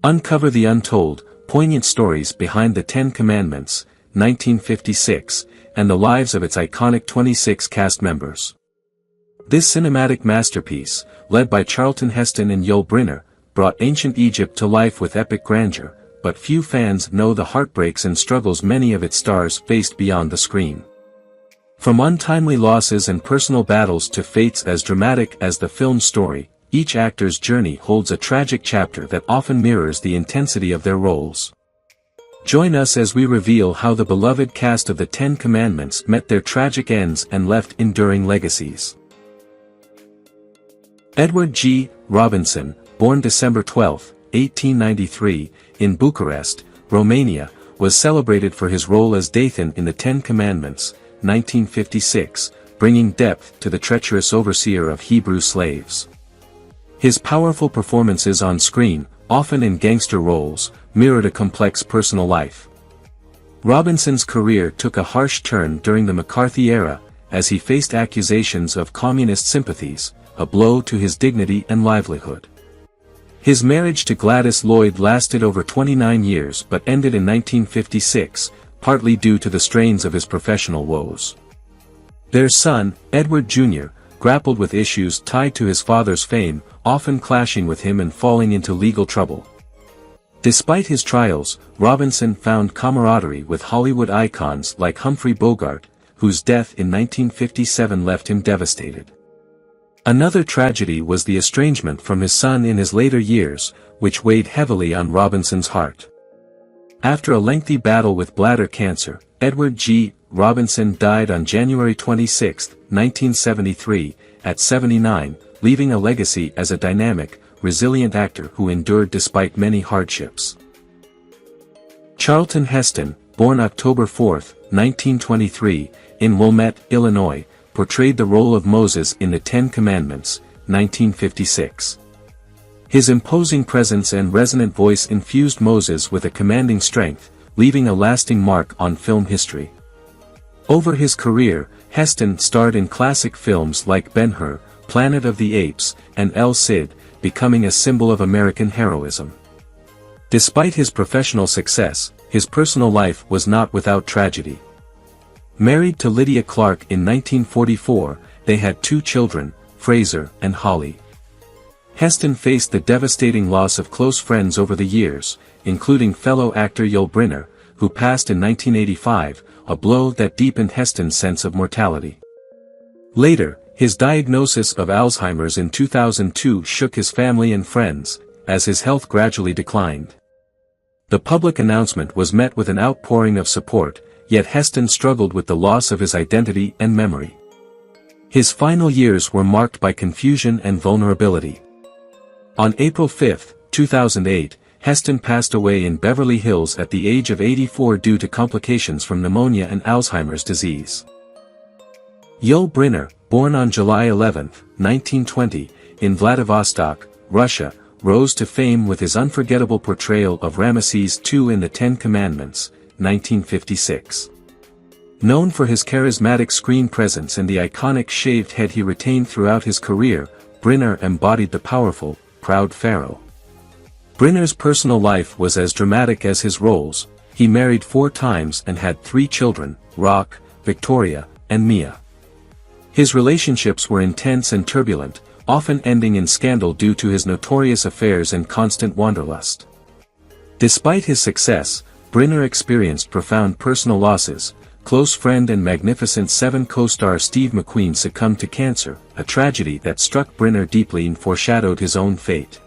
Uncover the untold, poignant stories behind the Ten Commandments, 1956, and the lives of its iconic 26 cast members. This cinematic masterpiece, led by Charlton Heston and Yul Brynner, brought ancient Egypt to life with epic grandeur, but few fans know the heartbreaks and struggles many of its stars faced beyond the screen. From untimely losses and personal battles to fates as dramatic as the film's story, each actor's journey holds a tragic chapter that often mirrors the intensity of their roles. Join us as we reveal how the beloved cast of the Ten Commandments met their tragic ends and left enduring legacies. Edward G. Robinson, born December 12, 1893, in Bucharest, Romania, was celebrated for his role as Dathan in the Ten Commandments, 1956, bringing depth to the treacherous overseer of Hebrew slaves. His powerful performances on screen, often in gangster roles, mirrored a complex personal life. Robinson's career took a harsh turn during the McCarthy era, as he faced accusations of communist sympathies, a blow to his dignity and livelihood. His marriage to Gladys Lloyd lasted over 29 years but ended in 1956, partly due to the strains of his professional woes. Their son, Edward Jr., grappled with issues tied to his father's fame, often clashing with him and falling into legal trouble. Despite his trials, Robinson found camaraderie with Hollywood icons like Humphrey Bogart, whose death in 1957 left him devastated. Another tragedy was the estrangement from his son in his later years, which weighed heavily on Robinson's heart. After a lengthy battle with bladder cancer, Edward G. Robinson died on January 26, 1973, at 79, leaving a legacy as a dynamic, resilient actor who endured despite many hardships. Charlton Heston, born October 4, 1923, in Wilmette, Illinois, portrayed the role of Moses in the Ten Commandments, 1956. His imposing presence and resonant voice infused Moses with a commanding strength, leaving a lasting mark on film history. Over his career, Heston starred in classic films like Ben-Hur, Planet of the Apes, and El Cid, becoming a symbol of American heroism. Despite his professional success, his personal life was not without tragedy. Married to Lydia Clark in 1944, they had 2 children, Fraser and Holly. Heston faced the devastating loss of close friends over the years, including fellow actor Yul Brynner, who passed in 1985, a blow that deepened Heston's sense of mortality. Later, his diagnosis of Alzheimer's in 2002 shook his family and friends, as his health gradually declined. The public announcement was met with an outpouring of support, yet Heston struggled with the loss of his identity and memory. His final years were marked by confusion and vulnerability. On April 5, 2008, Heston passed away in Beverly Hills at the age of 84 due to complications from pneumonia and Alzheimer's disease. Yul Brynner, born on July 11, 1920, in Vladivostok, Russia, rose to fame with his unforgettable portrayal of Ramesses II in the Ten Commandments, 1956. Known for his charismatic screen presence and the iconic shaved head he retained throughout his career, Brynner embodied the powerful, proud pharaoh. Brynner's personal life was as dramatic as his roles. He married 4 times and had 3 children, Rock, Victoria, and Mia. His relationships were intense and turbulent, often ending in scandal due to his notorious affairs and constant wanderlust. Despite his success, Brynner experienced profound personal losses. Close friend and Magnificent Seven co-star Steve McQueen succumbed to cancer, a tragedy that struck Brynner deeply and foreshadowed his own fate.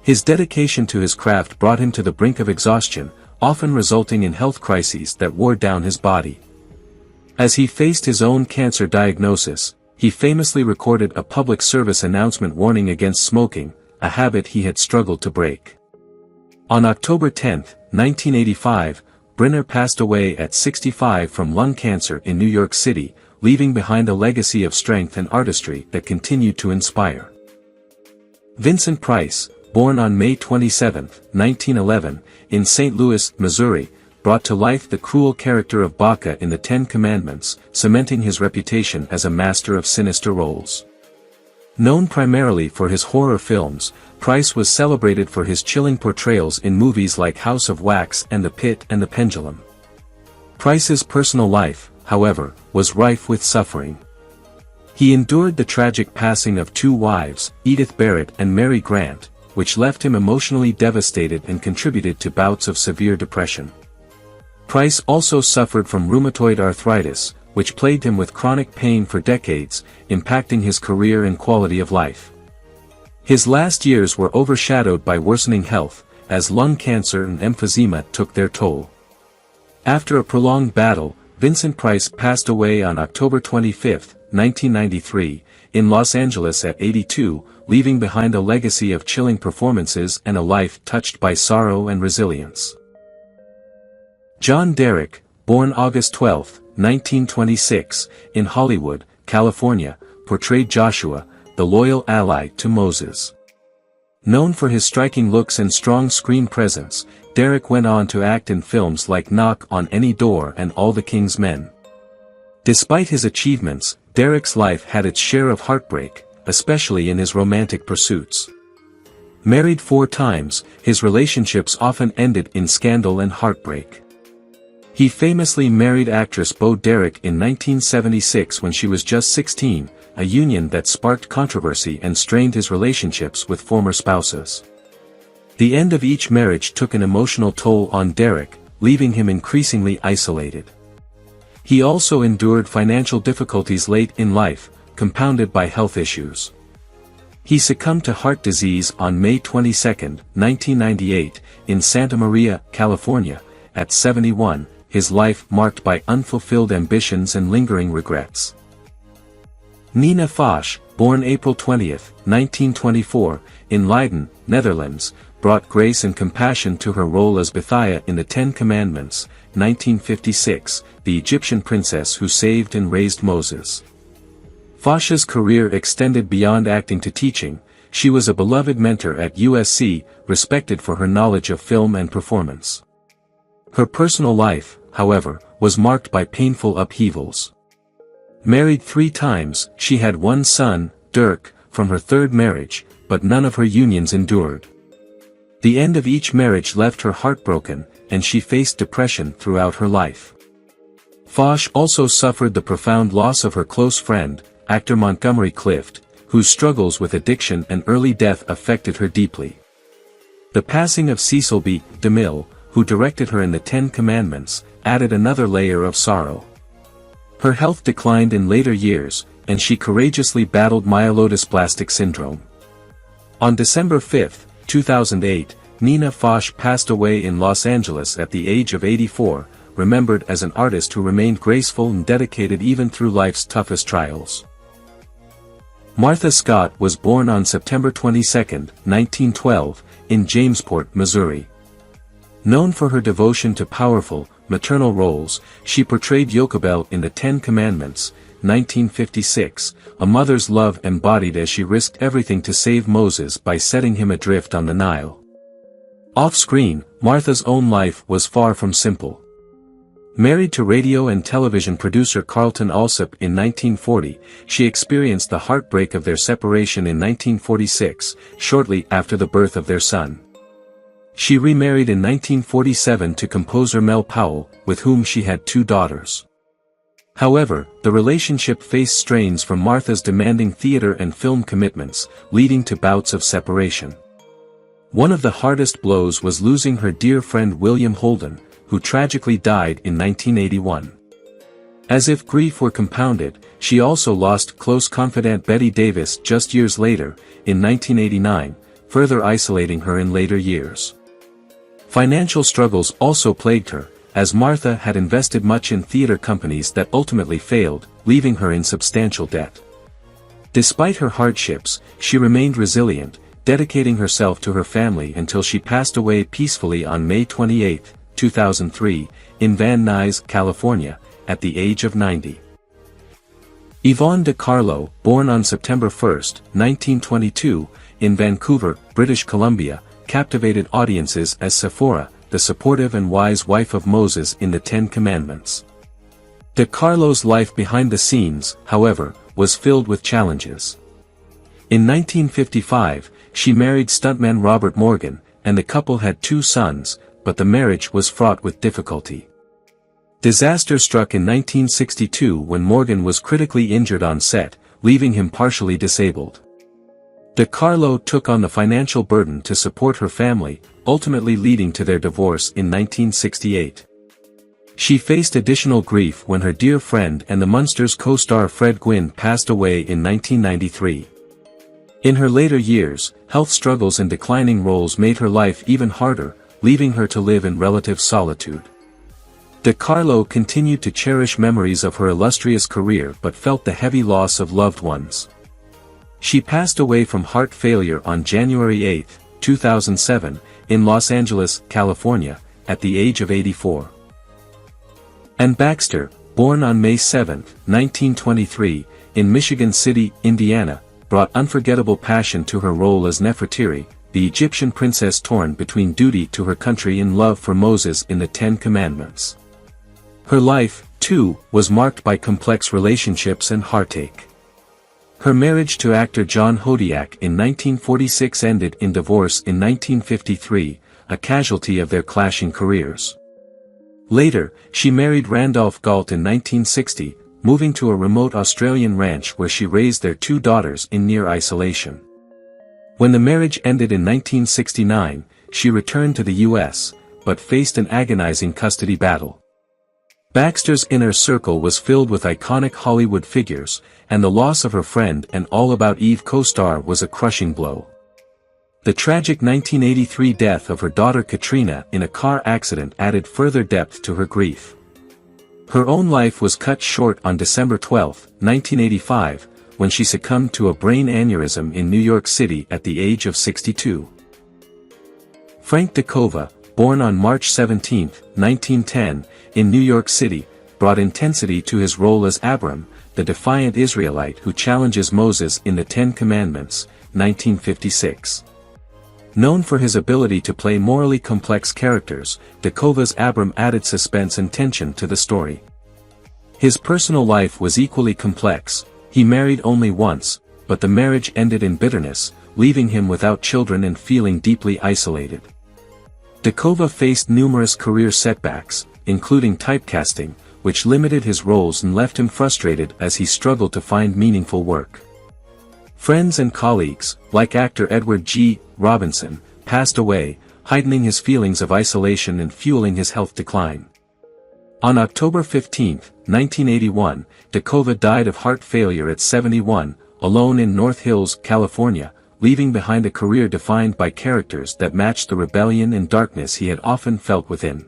His dedication to his craft brought him to the brink of exhaustion, often resulting in health crises that wore down his body. As he faced his own cancer diagnosis, he famously recorded a public service announcement warning against smoking, a habit he had struggled to break. On October 10, 1985, Brynner passed away at 65 from lung cancer in New York City, leaving behind a legacy of strength and artistry that continued to inspire. Vincent Price, born on May 27, 1911, in St. Louis, Missouri, brought to life the cruel character of Baca in the Ten Commandments, cementing his reputation as a master of sinister roles. Known primarily for his horror films, Price was celebrated for his chilling portrayals in movies like House of Wax and The Pit and the Pendulum. Price's personal life, however, was rife with suffering. He endured the tragic passing of two wives, Edith Barrett and Mary Grant, which left him emotionally devastated and contributed to bouts of severe depression. Price also suffered from rheumatoid arthritis, which plagued him with chronic pain for decades, impacting his career and quality of life. His last years were overshadowed by worsening health, as lung cancer and emphysema took their toll. After a prolonged battle, Vincent Price passed away on October 25, 1993, in Los Angeles at 82, leaving behind a legacy of chilling performances and a life touched by sorrow and resilience. John Derek, born August 12, 1926, in Hollywood, California, portrayed Joshua, the loyal ally to Moses. Known for his striking looks and strong screen presence, Derek went on to act in films like Knock on Any Door and All the King's Men. Despite his achievements, Derek's life had its share of heartbreak, especially in his romantic pursuits. Married 4 times, his relationships often ended in scandal and heartbreak. He famously married actress Bo Derek in 1976 when she was just 16, a union that sparked controversy and strained his relationships with former spouses. The end of each marriage took an emotional toll on Derek, leaving him increasingly isolated. He also endured financial difficulties late in life, compounded by health issues. He succumbed to heart disease on May 22, 1998, in Santa Maria, California, at 71, his life marked by unfulfilled ambitions and lingering regrets. Nina Foch, born April 20, 1924, in Leiden, Netherlands, brought grace and compassion to her role as Bethia in the Ten Commandments, 1956, the Egyptian princess who saved and raised Moses. Foch's career extended beyond acting to teaching. She was a beloved mentor at USC, respected for her knowledge of film and performance. Her personal life, however, was marked by painful upheavals. Married 3 times, she had 1 son, Dirk, from her 3rd marriage, but none of her unions endured. The end of each marriage left her heartbroken, and she faced depression throughout her life. Foch also suffered the profound loss of her close friend, actor Montgomery Clift, whose struggles with addiction and early death affected her deeply. The passing of Cecil B. DeMille, who directed her in the Ten Commandments, added another layer of sorrow. Her health declined in later years, and she courageously battled myelodysplastic syndrome. On December 5, 2008, Nina Foch passed away in Los Angeles at the age of 84, remembered as an artist who remained graceful and dedicated even through life's toughest trials. Martha Scott was born on September 22, 1912, in Jamesport, Missouri. Known for her devotion to powerful, maternal roles, she portrayed Jochebed in the Ten Commandments, 1956, a mother's love embodied as she risked everything to save Moses by setting him adrift on the Nile. Off-screen, Martha's own life was far from simple. Married to radio and television producer Carlton Alsop in 1940, she experienced the heartbreak of their separation in 1946, shortly after the birth of their son. She remarried in 1947 to composer Mel Powell, with whom she had 2 daughters. However, the relationship faced strains from Martha's demanding theater and film commitments, leading to bouts of separation. One of the hardest blows was losing her dear friend William Holden, who tragically died in 1981. As if grief were compounded, she also lost close confidant Betty Davis just years later, in 1989, further isolating her in later years. Financial struggles also plagued her, as Martha had invested much in theater companies that ultimately failed, leaving her in substantial debt. Despite her hardships, she remained resilient, dedicating herself to her family until she passed away peacefully on May 28, 2003, in Van Nuys, California, at the age of 90. Yvonne De Carlo, born on September 1, 1922, in Vancouver, British Columbia, captivated audiences as Sephora, the supportive and wise wife of Moses in the Ten Commandments. De Carlo's life behind the scenes, however, was filled with challenges. In 1955, she married stuntman Robert Morgan, and the couple had 2 sons, but the marriage was fraught with difficulty. Disaster struck in 1962 when Morgan was critically injured on set, leaving him partially disabled. De Carlo took on the financial burden to support her family, ultimately leading to their divorce in 1968. She faced additional grief when her dear friend and the Munsters co-star Fred Gwynne passed away in 1993. In her later years, health struggles and declining roles made her life even harder, leaving her to live in relative solitude. De Carlo continued to cherish memories of her illustrious career but felt the heavy loss of loved ones. She passed away from heart failure on January 8, 2007, in Los Angeles, California, at the age of 84. And Baxter, born on May 7, 1923, in Michigan City, Indiana, brought unforgettable passion to her role as Nefertiri, the Egyptian princess torn between duty to her country and love for Moses in the Ten Commandments. Her life, too, was marked by complex relationships and heartache. Her marriage to actor John Hodiak in 1946 ended in divorce in 1953, a casualty of their clashing careers. Later, she married Randolph Galt in 1960, moving to a remote Australian ranch where she raised their 2 daughters in near isolation. When the marriage ended in 1969, she returned to the U.S., but faced an agonizing custody battle. Baxter's inner circle was filled with iconic Hollywood figures, and the loss of her friend and All About Eve co-star was a crushing blow. The tragic 1983 death of her daughter Katrina in a car accident added further depth to her grief. Her own life was cut short on December 12, 1985, when she succumbed to a brain aneurysm in New York City at the age of 62. Frank DeKova, born on March 17, 1910, in New York City, brought intensity to his role as Abram, the defiant Israelite who challenges Moses in the Ten Commandments, 1956. Known for his ability to play morally complex characters, DeKova's Abram added suspense and tension to the story. His personal life was equally complex. He married only once, but the marriage ended in bitterness, leaving him without children and feeling deeply isolated. DeKova faced numerous career setbacks, including typecasting, which limited his roles and left him frustrated as he struggled to find meaningful work. Friends and colleagues, like actor Edward G. Robinson, passed away, heightening his feelings of isolation and fueling his health decline. On October 15, 1981, DeKova died of heart failure at 71, alone in North Hills, California, leaving behind a career defined by characters that matched the rebellion and darkness he had often felt within.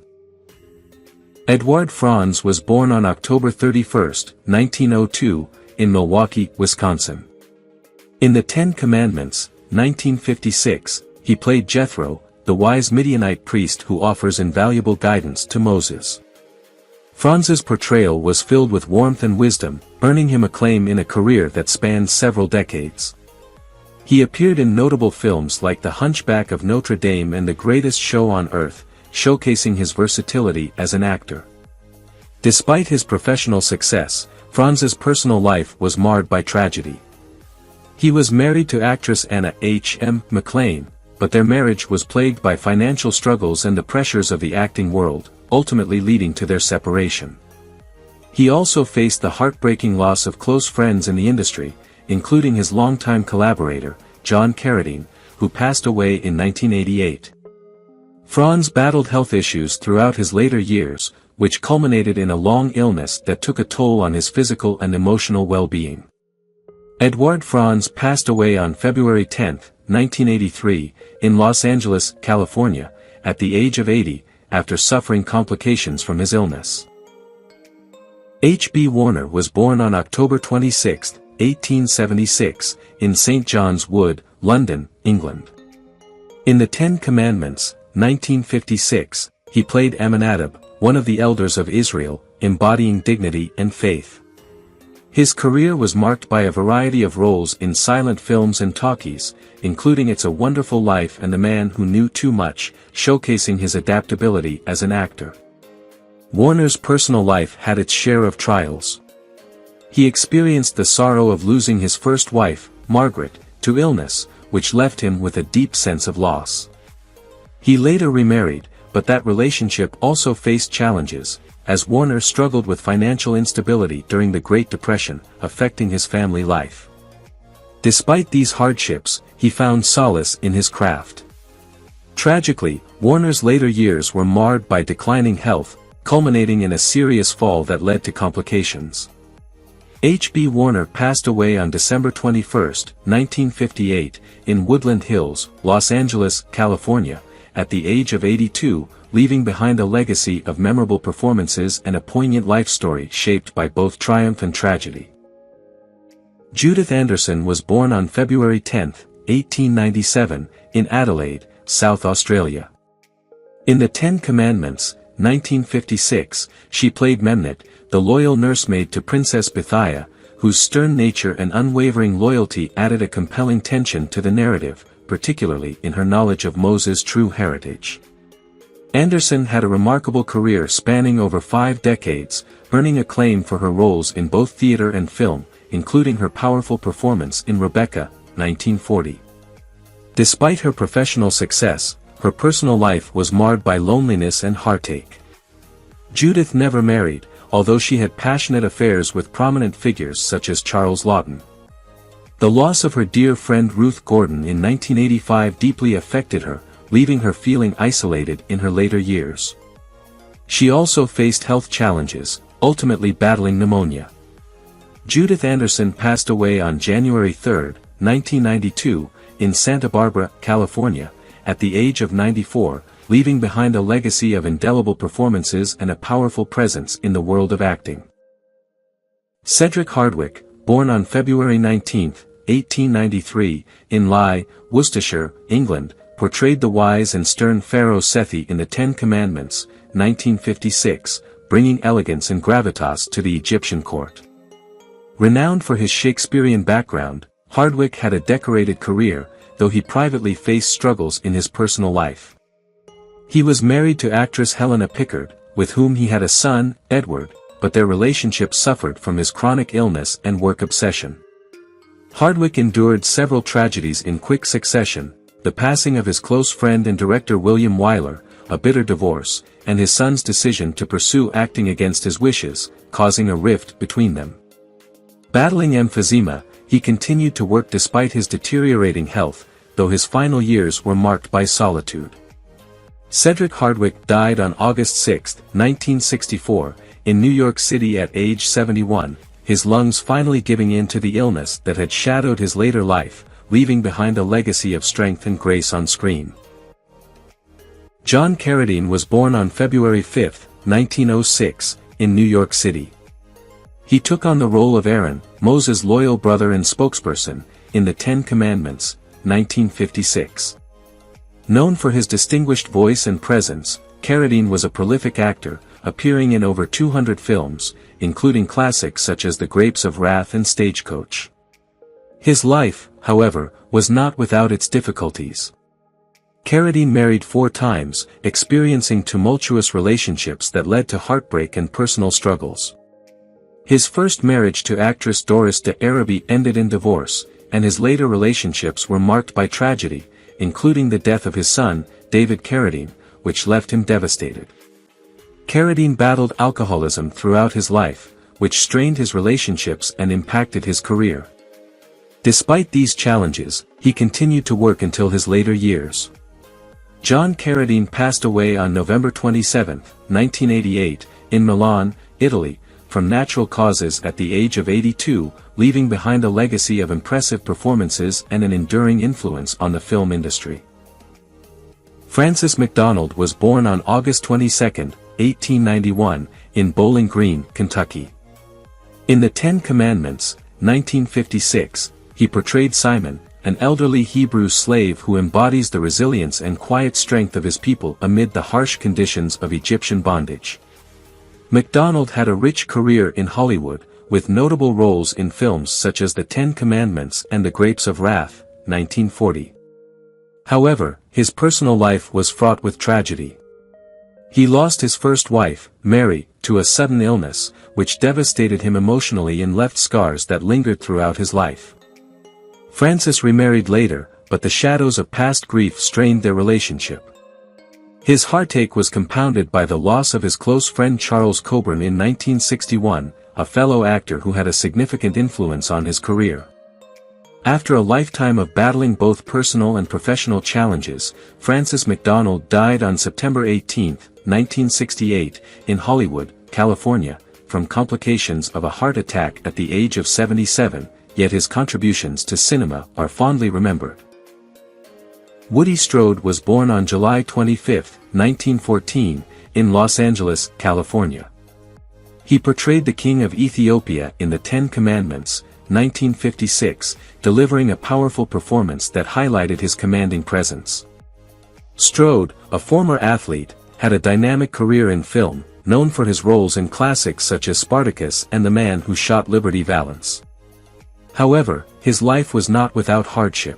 Edouard Franz was born on October 31, 1902, in Milwaukee, Wisconsin. In the Ten Commandments, 1956, he played Jethro, the wise Midianite priest who offers invaluable guidance to Moses. Franz's portrayal was filled with warmth and wisdom, earning him acclaim in a career that spanned several decades. He appeared in notable films like The Hunchback of Notre Dame and The Greatest Show on Earth, showcasing his versatility as an actor. Despite his professional success, Franz's personal life was marred by tragedy. He was married to actress Anna H. M. McLean, but their marriage was plagued by financial struggles and the pressures of the acting world, ultimately leading to their separation. He also faced the heartbreaking loss of close friends in the industry, including his longtime collaborator, John Carradine, who passed away in 1988. Franz battled health issues throughout his later years, which culminated in a long illness that took a toll on his physical and emotional well-being. Edouard Franz passed away on February 10, 1983, in Los Angeles, California, at the age of 80, after suffering complications from his illness. H. B. Warner was born on October 26, 1876, in St. John's Wood, London, England. In the Ten Commandments, 1956, he played Amminadab, one of the elders of Israel, embodying dignity and faith. His career was marked by a variety of roles in silent films and talkies, including It's a Wonderful Life and The Man Who Knew Too Much, showcasing his adaptability as an actor. Warner's personal life had its share of trials. He experienced the sorrow of losing his first wife, Margaret, to illness, which left him with a deep sense of loss. He later remarried, but that relationship also faced challenges, as Warner struggled with financial instability during the Great Depression, affecting his family life. Despite these hardships, he found solace in his craft. Tragically, Warner's later years were marred by declining health, culminating in a serious fall that led to complications. H.B. Warner passed away on December 21, 1958, in Woodland Hills, Los Angeles, California, at the age of 82, leaving behind a legacy of memorable performances and a poignant life story shaped by both triumph and tragedy. Judith Anderson was born on February 10, 1897, in Adelaide, South Australia. In The Ten Commandments, 1956, she played Memnet, the loyal nursemaid to Princess Bithiah, whose stern nature and unwavering loyalty added a compelling tension to the narrative, particularly in her knowledge of Moses' true heritage. Anderson had a remarkable career spanning over 5 decades, earning acclaim for her roles in both theater and film, including her powerful performance in Rebecca, 1940. Despite her professional success, her personal life was marred by loneliness and heartache. Judith never married, although she had passionate affairs with prominent figures such as Charles Laughton. The loss of her dear friend Ruth Gordon in 1985 deeply affected her, leaving her feeling isolated in her later years. She also faced health challenges, ultimately battling pneumonia. Judith Anderson passed away on January 3, 1992, in Santa Barbara, California, at the age of 94, leaving behind a legacy of indelible performances and a powerful presence in the world of acting. Cedric Hardwicke, born on February 19, 1893, in Lye, Worcestershire, England, portrayed the wise and stern Pharaoh Sethi in The Ten Commandments, 1956, bringing elegance and gravitas to the Egyptian court. Renowned for his Shakespearean background, Hardwicke had a decorated career, though he privately faced struggles in his personal life. He was married to actress Helena Pickard, with whom he had a son, Edward, but their relationship suffered from his chronic illness and work obsession. Hardwicke endured several tragedies in quick succession: the passing of his close friend and director William Wyler, a bitter divorce, and his son's decision to pursue acting against his wishes, causing a rift between them. Battling emphysema, he continued to work despite his deteriorating health, though his final years were marked by solitude. Cedric Hardwicke died on August 6, 1964, in New York City at age 71, his lungs finally giving in to the illness that had shadowed his later life, leaving behind a legacy of strength and grace on screen. John Carradine was born on February 5, 1906, in New York City. He took on the role of Aaron, Moses' loyal brother and spokesperson, in The Ten Commandments, 1956. Known for his distinguished voice and presence, Carradine was a prolific actor, appearing in over 200 films, including classics such as The Grapes of Wrath and Stagecoach. His life, however, was not without its difficulties. Carradine married 4 times, experiencing tumultuous relationships that led to heartbreak and personal struggles. His first marriage to actress Doris de Araby ended in divorce, and his later relationships were marked by tragedy, including the death of his son, David Carradine, which left him devastated. Carradine battled alcoholism throughout his life, which strained his relationships and impacted his career. Despite these challenges, he continued to work until his later years. John Carradine passed away on November 27, 1988, in Milan, Italy, from natural causes at the age of 82, leaving behind a legacy of impressive performances and an enduring influence on the film industry. Francis McDonald was born on August 22, 1891, in Bowling Green, Kentucky. In The Ten Commandments, 1956, he portrayed Simon, an elderly Hebrew slave who embodies the resilience and quiet strength of his people amid the harsh conditions of Egyptian bondage. McDonald had a rich career in Hollywood, with notable roles in films such as The Ten Commandments and The Grapes of Wrath, 1940. However, his personal life was fraught with tragedy. He lost his first wife, Mary, to a sudden illness, which devastated him emotionally and left scars that lingered throughout his life. Francis remarried later, but the shadows of past grief strained their relationship. His heartache was compounded by the loss of his close friend Charles Coburn in 1961, a fellow actor who had a significant influence on his career. After a lifetime of battling both personal and professional challenges, Francis McDonald died on September 18, 1968, in Hollywood, California, from complications of a heart attack at the age of 77, yet his contributions to cinema are fondly remembered. Woody Strode was born on July 25, 1914, in Los Angeles, California. He portrayed the King of Ethiopia in The Ten Commandments, 1956, delivering a powerful performance that highlighted his commanding presence. Strode, a former athlete, had a dynamic career in film, known for his roles in classics such as Spartacus and The Man Who Shot Liberty Valance. However, his life was not without hardship.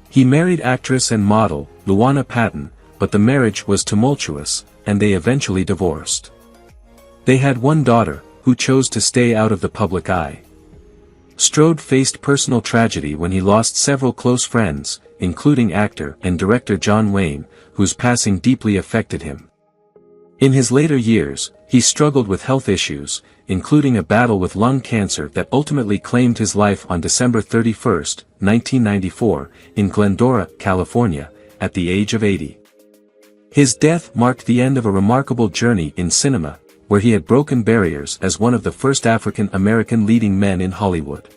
He married actress and model, Luana Patton, but the marriage was tumultuous, and they eventually divorced. They had one daughter, who chose to stay out of the public eye. Strode faced personal tragedy when he lost several close friends, including actor and director John Wayne, whose passing deeply affected him. In his later years, he struggled with health issues, including a battle with lung cancer that ultimately claimed his life on December 31, 1994, in Glendora, California, at the age of 80. His death marked the end of a remarkable journey in cinema, where he had broken barriers as one of the first African-American leading men in Hollywood.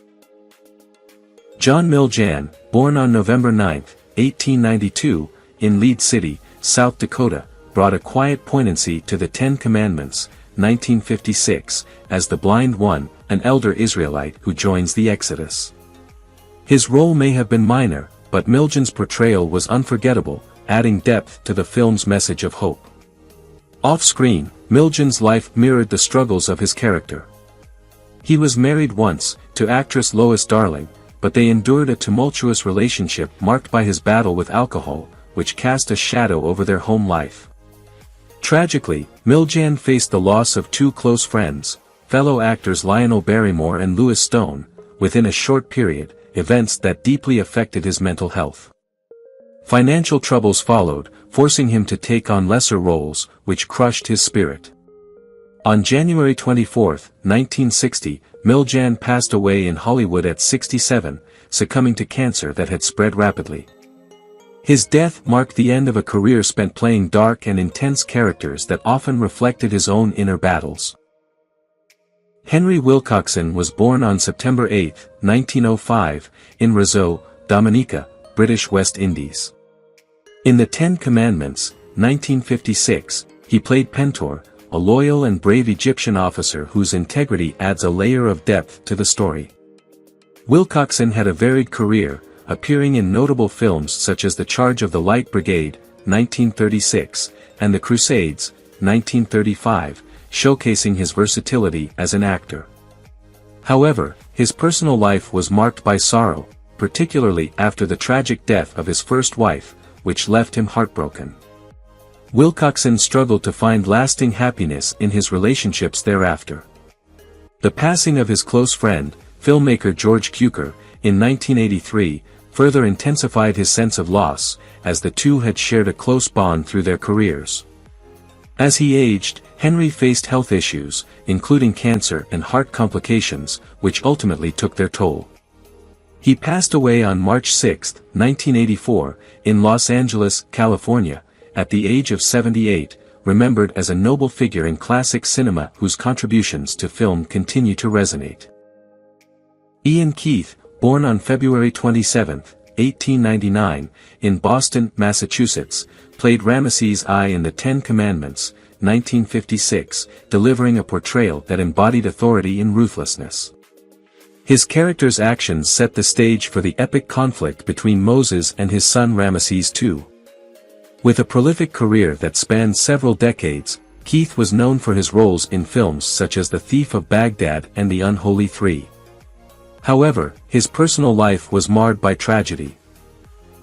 John Miljan, born on November 9, 1892, in Lead City, South Dakota, brought a quiet poignancy to the Ten Commandments, 1956, as the blind one, an elder Israelite who joins the Exodus. His role may have been minor, but Miljan's portrayal was unforgettable, adding depth to the film's message of hope. Off-screen, Miljan's life mirrored the struggles of his character. He was married once, to actress Lois Darling, but they endured a tumultuous relationship marked by his battle with alcohol, which cast a shadow over their home life. Tragically, Miljan faced the loss of two close friends, fellow actors Lionel Barrymore and Louis Stone, within a short period, events that deeply affected his mental health. Financial troubles followed, forcing him to take on lesser roles, which crushed his spirit. On January 24, 1960, Miljan passed away in Hollywood at 67, succumbing to cancer that had spread rapidly. His death marked the end of a career spent playing dark and intense characters that often reflected his own inner battles. Henry Wilcoxon was born on September 8, 1905, in Roseau, Dominica, British West Indies. In The Ten Commandments, 1956, he played Pentor, a loyal and brave Egyptian officer whose integrity adds a layer of depth to the story. Wilcoxon had a varied career, appearing in notable films such as The Charge of the Light Brigade, 1936, and The Crusades, 1935, showcasing his versatility as an actor. However, his personal life was marked by sorrow, particularly after the tragic death of his first wife, which left him heartbroken. Wilcoxon struggled to find lasting happiness in his relationships thereafter. The passing of his close friend, filmmaker George Cukor, in 1983, further intensified his sense of loss, as the two had shared a close bond through their careers. As he aged, Henry faced health issues, including cancer and heart complications, which ultimately took their toll. He passed away on March 6, 1984, in Los Angeles, California, at the age of 78, remembered as a noble figure in classic cinema whose contributions to film continue to resonate. Ian Keith, born on February 27, 1899, in Boston, Massachusetts, played Ramesses I in The Ten Commandments, 1956, delivering a portrayal that embodied authority and ruthlessness. His character's actions set the stage for the epic conflict between Moses and his son Ramesses II. With a prolific career that spanned several decades, Keith was known for his roles in films such as The Thief of Baghdad and The Unholy Three. However, his personal life was marred by tragedy.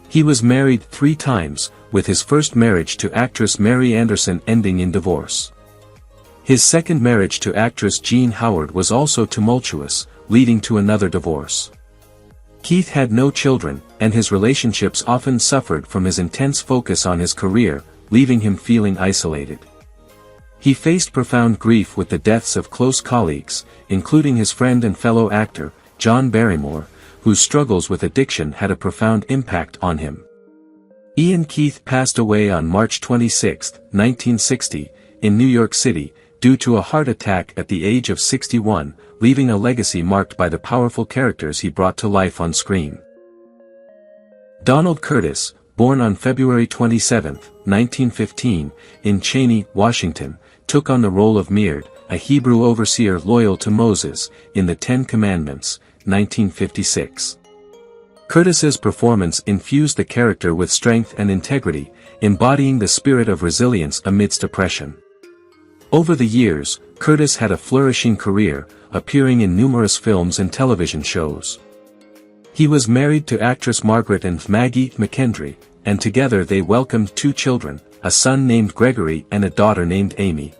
He was married 3 times, with his first marriage to actress Mary Anderson ending in divorce. His second marriage to actress Jean Howard was also tumultuous, leading to another divorce. Keith had no children, and his relationships often suffered from his intense focus on his career, leaving him feeling isolated. He faced profound grief with the deaths of close colleagues, including his friend and fellow actor, John Barrymore, whose struggles with addiction had a profound impact on him. Ian Keith passed away on March 26, 1960, in New York City, due to a heart attack at the age of 61, leaving a legacy marked by the powerful characters he brought to life on screen. Donald Curtis, born on February 27, 1915, in Cheney, Washington, took on the role of Meard, a Hebrew overseer loyal to Moses, in the Ten Commandments, 1956. Curtis's performance infused the character with strength and integrity, embodying the spirit of resilience amidst oppression. Over the years, Curtis had a flourishing career, appearing in numerous films and television shows. He was married to actress Margaret and Maggie McKendry, and together they welcomed 2 children, a son named Gregory and a daughter named Amy.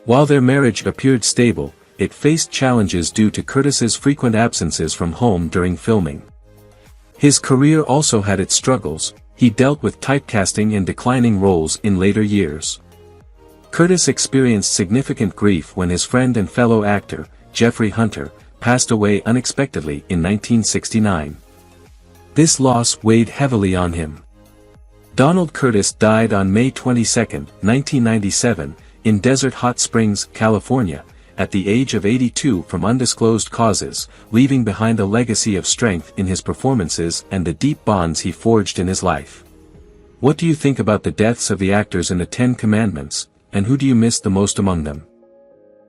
While their marriage appeared stable, it faced challenges due to Curtis's frequent absences from home during filming. His career also had its struggles. He dealt with typecasting and declining roles in later years. Curtis experienced significant grief when his friend and fellow actor, Jeffrey Hunter, passed away unexpectedly in 1969. This loss weighed heavily on him. Donald Curtis died on May 22, 1997, in Desert Hot Springs, California, at the age of 82 from undisclosed causes, leaving behind a legacy of strength in his performances and the deep bonds he forged in his life. What do you think about the deaths of the actors in the Ten Commandments, and who do you miss the most among them?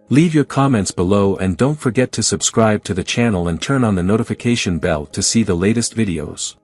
Leave your comments below and don't forget to subscribe to the channel and turn on the notification bell to see the latest videos.